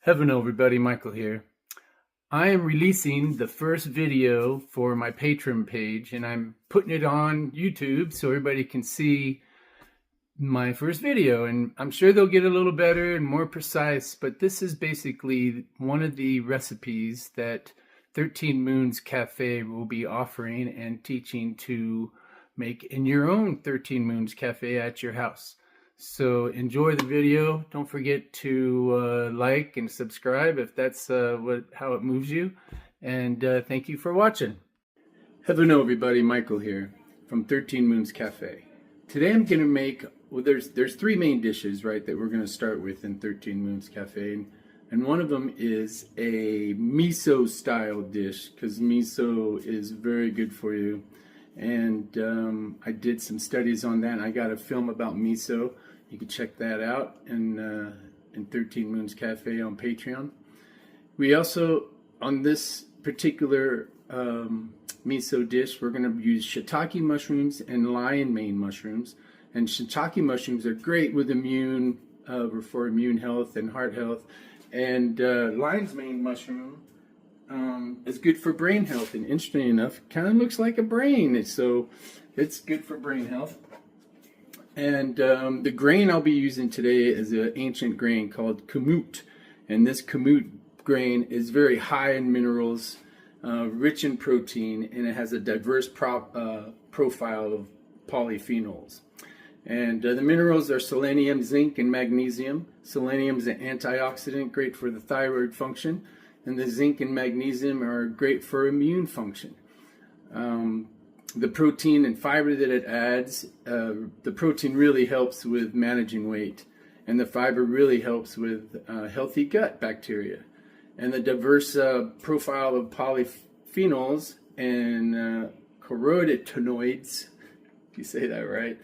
Hello everybody, Michael here. I am releasing the first video for my Patreon page and I'm putting it on YouTube so everybody can see my first video, and I'm sure they'll get a little better and more precise, but this is basically one of the recipes that 13 Moons Cafe will be offering and teaching to make in your own 13 Moons Cafe at your house. So enjoy the video. Don't forget to like and subscribe if that's how it moves you. And thank you for watching. Hello everybody, Michael here from 13 Moons Cafe. Today I'm going to make, well, there's three main dishes, right, that we're going to start with in 13 Moons Cafe. And one of them is a miso style dish, because miso is very good for you. And I did some studies on that, and I got a film about miso. You can check that out in 13 Moons Cafe on Patreon. We also, on this particular miso dish, we're going to use shiitake mushrooms and lion mane mushrooms. And shiitake mushrooms are great with for immune health and heart health. And lion's mane mushroom is good for brain health. And interestingly enough, it kind of looks like a brain. So it's good for brain health. And the grain I'll be using today is an ancient grain called kamut. And this kamut grain is very high in minerals, rich in protein, and it has a diverse profile of polyphenols. And the minerals are selenium, zinc, and magnesium. Selenium is an antioxidant, great for the thyroid function. And the zinc and magnesium are great for immune function. The protein and fiber that it adds, the protein really helps with managing weight, and the fiber really helps with healthy gut bacteria. And the diverse profile of polyphenols and carotenoids, if you say that right,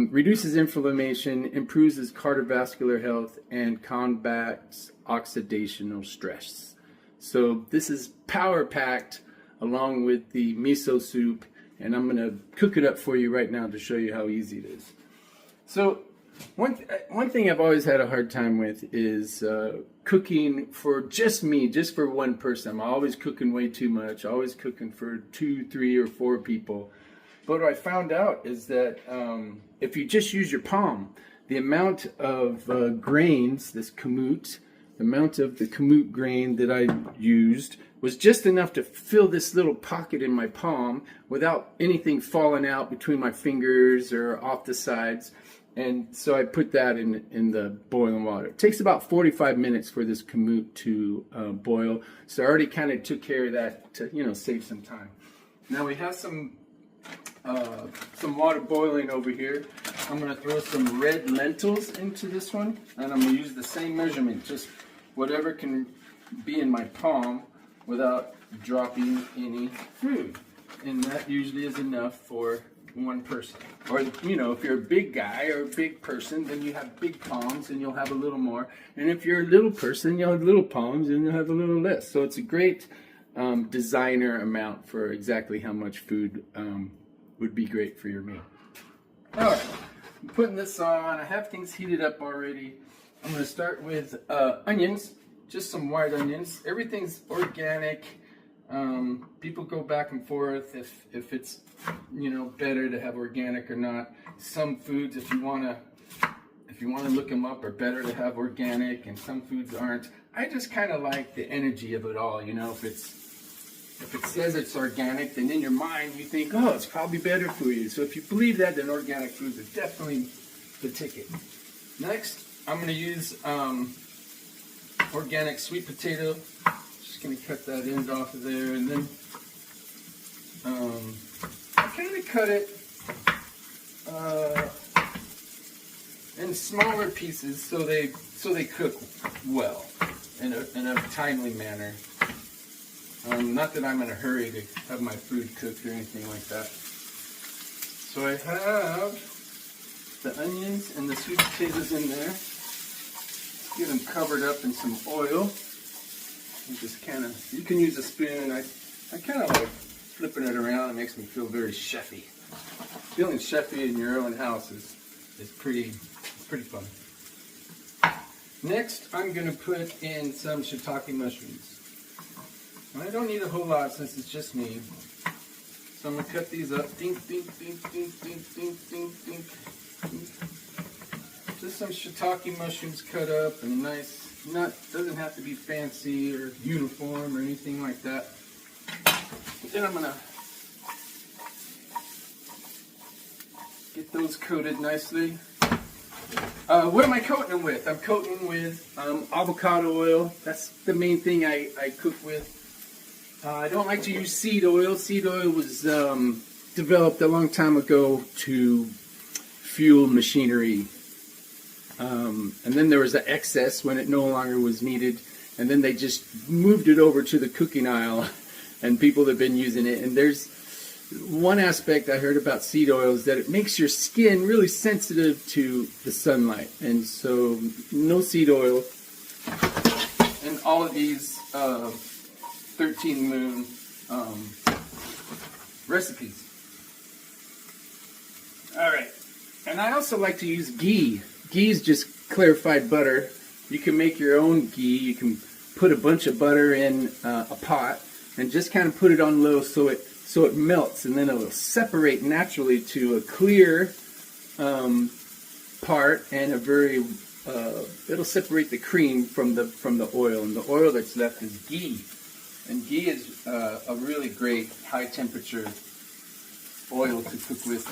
reduces inflammation, improves cardiovascular health, and combats oxidational stress. So this is power-packed along with the miso soup, and I'm going to cook it up for you right now to show you how easy it is. So one thing I've always had a hard time with is cooking for just me, just for one person. I'm always cooking way too much, always cooking for 2, 3, or 4 people. But what I found out is that if you just use your palm, the amount of grains, this kamut, the amount of the kamut grain that I used was just enough to fill this little pocket in my palm without anything falling out between my fingers or off the sides. And so I put that in the boiling water. It takes about 45 minutes for this kamut to boil. So I already kind of took care of that to, save some time. Now we have some water boiling over here. I'm going to throw some red lentils into this one, and I'm going to use the same measurement, just whatever can be in my palm without dropping any food. And that usually is enough for one person. Or, if you're a big guy or a big person, then you have big palms and you'll have a little more. And if you're a little person, you'll have little palms and you'll have a little less. So it's a great designer amount for exactly how much food would be great for your meal. Alright, I'm putting this on. I have things heated up already. I'm going to start with onions, just some white onions. Everything's organic. People go back and forth if it's better to have organic or not. Some foods, if you want to look them up, are better to have organic, and some foods aren't. I just kind of like the energy of it all. If it says it's organic, then in your mind you think, oh, it's probably better for you. So if you believe that, then organic foods are definitely the ticket. Next, I'm going to use organic sweet potato. Just going to cut that end off of there, and then I kind of cut it in smaller pieces so they cook well in a timely manner. Not that I'm in a hurry to have my food cooked or anything like that. So I have the onions and the sweet potatoes in there. Get them covered up in some oil. And just kind of, you can use a spoon. I kind of like flipping it around. It makes me feel very chefy. Feeling chefy in your own house is pretty fun. Next, I'm going to put in some shiitake mushrooms. I don't need a whole lot since it's just me. So I'm going to cut these up. Dink, dink, dink, dink, dink, dink, dink, dink. Just some shiitake mushrooms cut up and nice. Doesn't have to be fancy or uniform or anything like that. Then I'm going to get those coated nicely. What am I coating them with? I'm coating with avocado oil. That's the main thing I cook with. I don't like to use seed oil. Seed oil was developed a long time ago to fuel machinery. And then there was the excess when it no longer was needed. And then they just moved it over to the cooking aisle. And people have been using it. And there's one aspect I heard about seed oil is that it makes your skin really sensitive to the sunlight. And so no seed oil. And all of these 13 Moon recipes. Alright. And I also like to use ghee. Ghee is just clarified butter. You can make your own ghee. You can put a bunch of butter in a pot and just kind of put it on low so it melts, and then it will separate naturally to a clear part and a very it'll separate the cream from the oil, and the oil that's left is ghee. And ghee is a really great high temperature oil to cook with.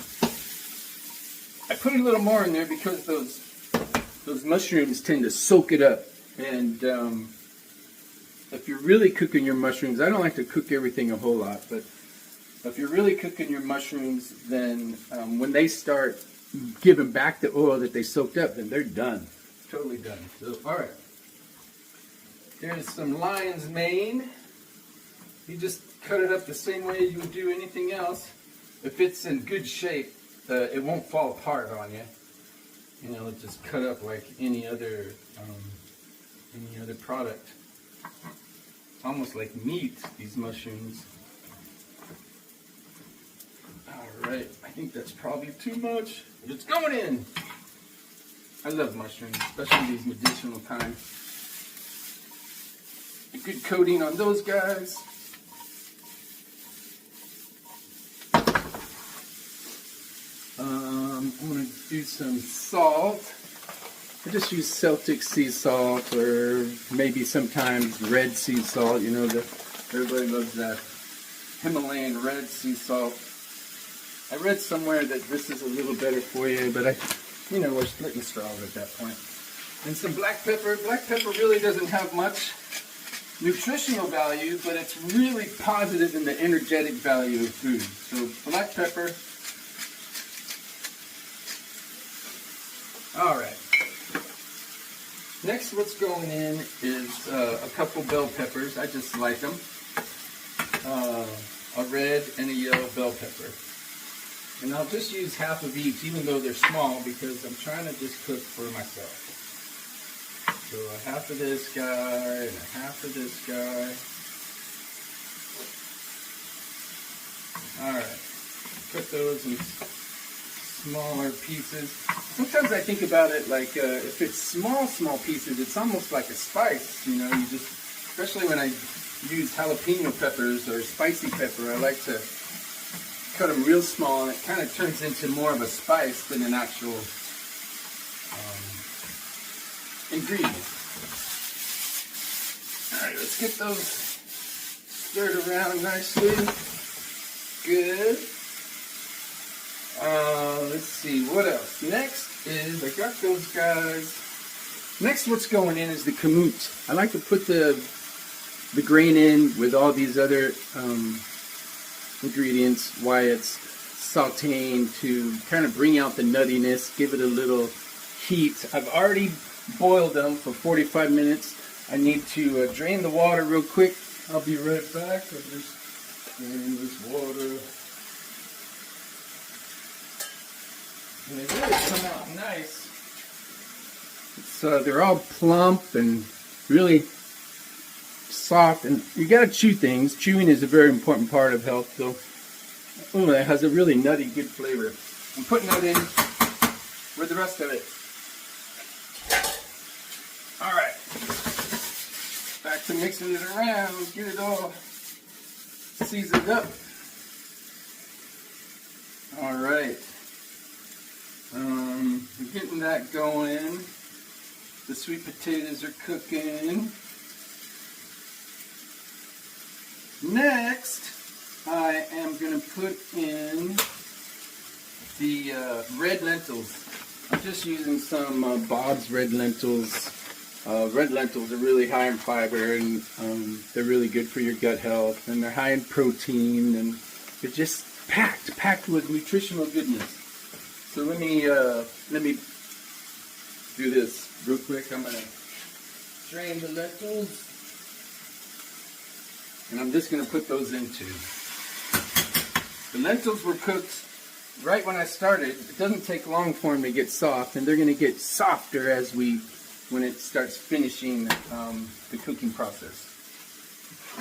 I put a little more in there because those mushrooms tend to soak it up. And if you're really cooking your mushrooms, I don't like to cook everything a whole lot, but if you're really cooking your mushrooms, then when they start giving back the oil that they soaked up, then they're done. Totally done. So, alright. Here's some lion's mane. You just cut it up the same way you would do anything else. If it's in good shape, it won't fall apart on you. You know, it's just cut up like any other product. It's almost like meat, these mushrooms. Alright, I think that's probably too much. But it's going in! I love mushrooms, especially these medicinal kind. A good coating on those guys. I'm going to do some salt. I just use Celtic sea salt, or maybe sometimes red sea salt. You know, everybody loves that Himalayan red sea salt. I read somewhere that this is a little better for you, but we're splitting straws at that point. And some black pepper. Black pepper really doesn't have much nutritional value, but it's really positive in the energetic value of food. So black pepper. Alright. Next what's going in is a couple bell peppers. I just like them. A red and a yellow bell pepper. And I'll just use half of each, even though they're small, because I'm trying to just cook for myself. So a half of this guy and a half of this guy. Alright. Cut those in smaller pieces. Sometimes I think about it like if it's small pieces, it's almost like a spice. You know, you just, especially when I use jalapeno peppers or spicy pepper, I like to cut them real small, and it kind of turns into more of a spice than an actual ingredient. Alright, let's get those stirred around nicely. Good. Let's see, what else? Next is, I got those guys. Next what's going in is the kamut. I like to put the grain in with all these other ingredients, why it's sauteing to kind of bring out the nuttiness, give it a little heat. I've already boiled them for 45 minutes. I need to drain the water real quick. I'll be right back. I'll just drain this water. And they really come out nice. They're all plump and really soft, and you got to chew things. Chewing is a very important part of health. So, it has a really nutty, good flavor. I'm putting that in with the rest of it. to mixing it around, get it all seasoned up. All right. Getting that going. The sweet potatoes are cooking. Next, I am going to put in the red lentils. I'm just using some Bob's red lentils. Red lentils are really high in fiber, and they're really good for your gut health, and they're high in protein, and they're just packed with nutritional goodness. So let me do this real quick. I'm gonna drain the lentils, and I'm just gonna put those into. The lentils were cooked right when I started. It doesn't take long for them to get soft, and they're gonna get softer when it starts finishing the cooking process.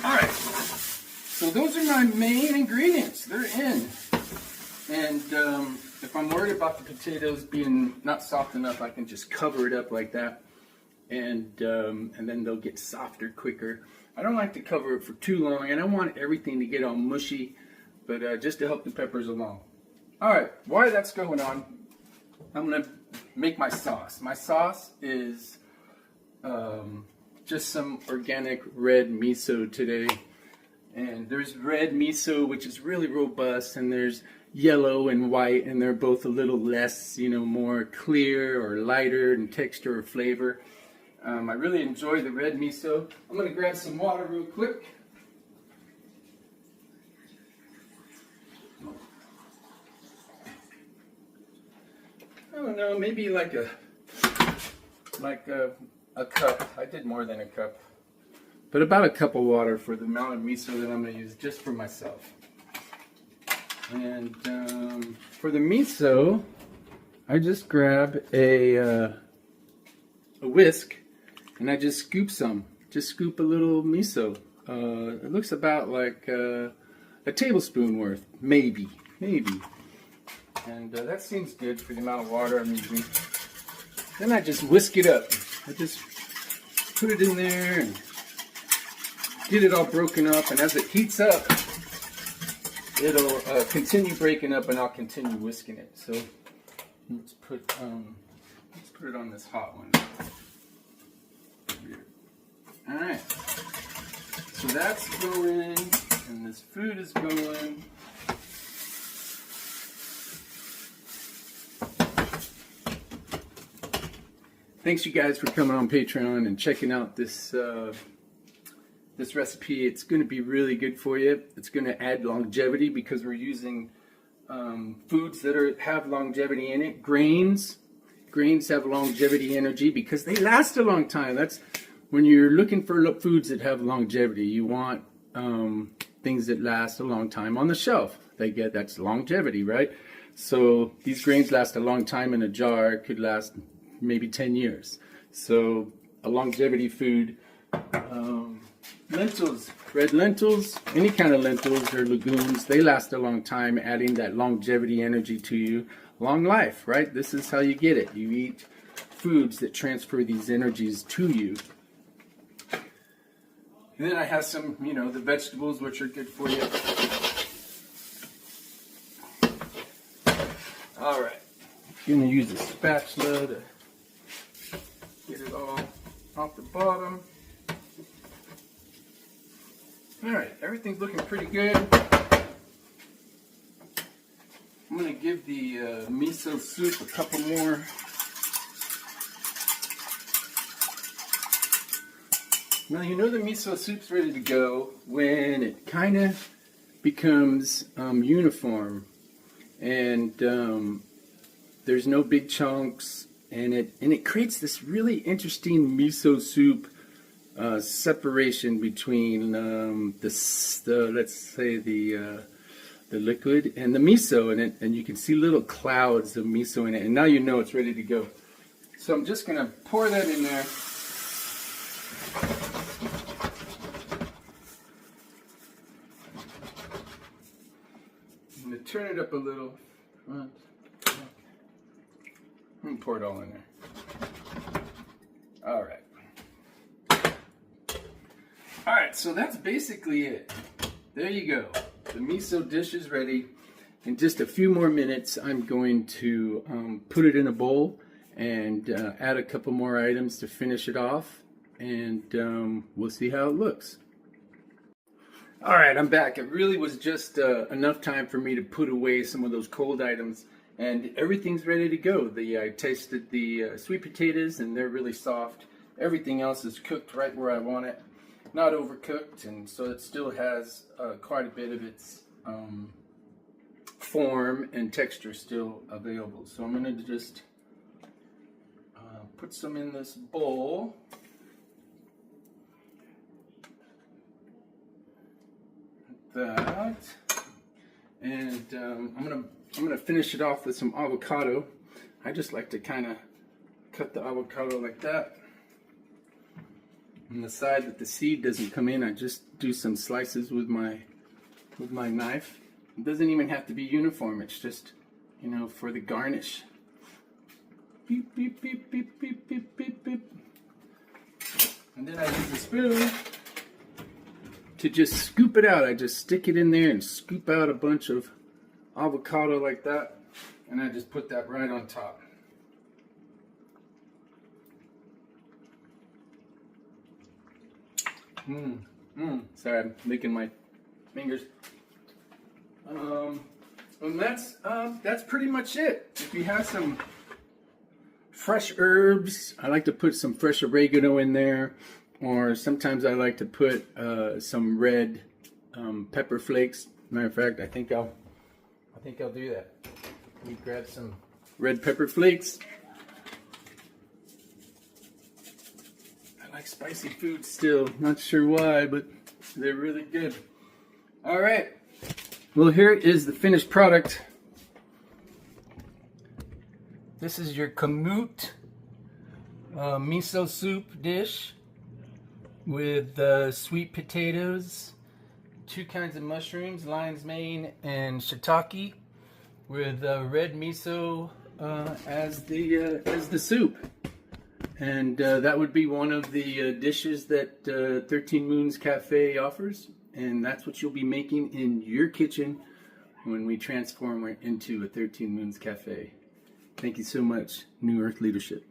All right, so those are my main ingredients. They're in. And if I'm worried about the potatoes being not soft enough, I can just cover it up like that, and then they'll get softer quicker. I don't like to cover it for too long, and I want everything to get all mushy, but just to help the peppers along. All right, while that's going on, I'm gonna make my sauce. My sauce is just some organic red miso today. And there's red miso, which is really robust, and there's yellow and white, and they're both a little less, more clear or lighter in texture or flavor. I really enjoy the red miso. I'm going to grab some water real quick. I don't know, maybe like a cup. I did more than a cup. But about a cup of water for the amount of miso that I'm going to use just for myself. And for the miso, I just grab a whisk, and I just scoop some. Just scoop a little miso. It looks about like a tablespoon worth, maybe. And that seems good for the amount of water I'm using. Then I just whisk it up. I just put it in there and get it all broken up, and as it heats up, it'll continue breaking up, and I'll continue whisking it. So let's put it on this hot one. All right. So that's going, and this food is going. Thanks you guys for coming on Patreon and checking out this this recipe. It's going to be really good for you. It's going to add longevity because we're using foods that have longevity in it. Grains have longevity energy because they last a long time. That's when you're looking for foods that have longevity. You want things that last a long time on the shelf. That's longevity, right? So these grains last a long time in a jar. It could last maybe 10 years. So a longevity food. Lentils, red lentils, any kind of lentils or legumes, they last a long time, adding that longevity energy to you. Long life, right? This is how you get it. You eat foods that transfer these energies to you. And then I have some, the vegetables, which are good for you. All right. I'm going to use a spatula to get it all off the bottom. All right, everything's looking pretty good. I'm going to give the miso soup a couple more. Now, the miso soup's ready to go when it kind of becomes uniform, and there's no big chunks, and it creates this really interesting miso soup separation between let's say the liquid and the miso in it, and you can see little clouds of miso in it, and now you know it's ready to go. So I'm just going to pour that in there. I'm going to turn it up a little. I'm going to pour it all in there. All right. All right, so that's basically it. There you go. The miso dish is ready. In just a few more minutes, I'm going to put it in a bowl and add a couple more items to finish it off, and we'll see how it looks. All right, I'm back. It really was just enough time for me to put away some of those cold items, and everything's ready to go. I tasted the sweet potatoes, and they're really soft. Everything else is cooked right where I want it, not overcooked, and so it still has quite a bit of its form and texture still available. So I'm going to just put some in this bowl. That, and I'm gonna finish it off with some avocado. I just like to kind of cut the avocado like that. On the side that the seed doesn't come in, I just do some slices with my knife. It doesn't even have to be uniform. It's just, you know, for the garnish. Beep beep beep beep beep beep beep beep. And then I use a spoon to just scoop it out. I just stick it in there and scoop out a bunch of avocado like that, and I just put that right on top. Sorry, I'm licking my fingers. And that's pretty much it. If you have some fresh herbs, I like to put some fresh oregano in there. Or sometimes I like to put some red pepper flakes. Matter of fact, I think I'll do that. Let me grab some red pepper flakes. I like spicy food still. Not sure why, but they're really good. All right. Well, here is the finished product. This is your kamut miso soup dish with sweet potatoes, 2 kinds of mushrooms, lion's mane and shiitake, with red miso as the soup. And that would be one of the dishes that 13 Moons Cafe offers, and that's what you'll be making in your kitchen when we transform it into a 13 Moons Cafe. Thank you so much, New Earth Leadership.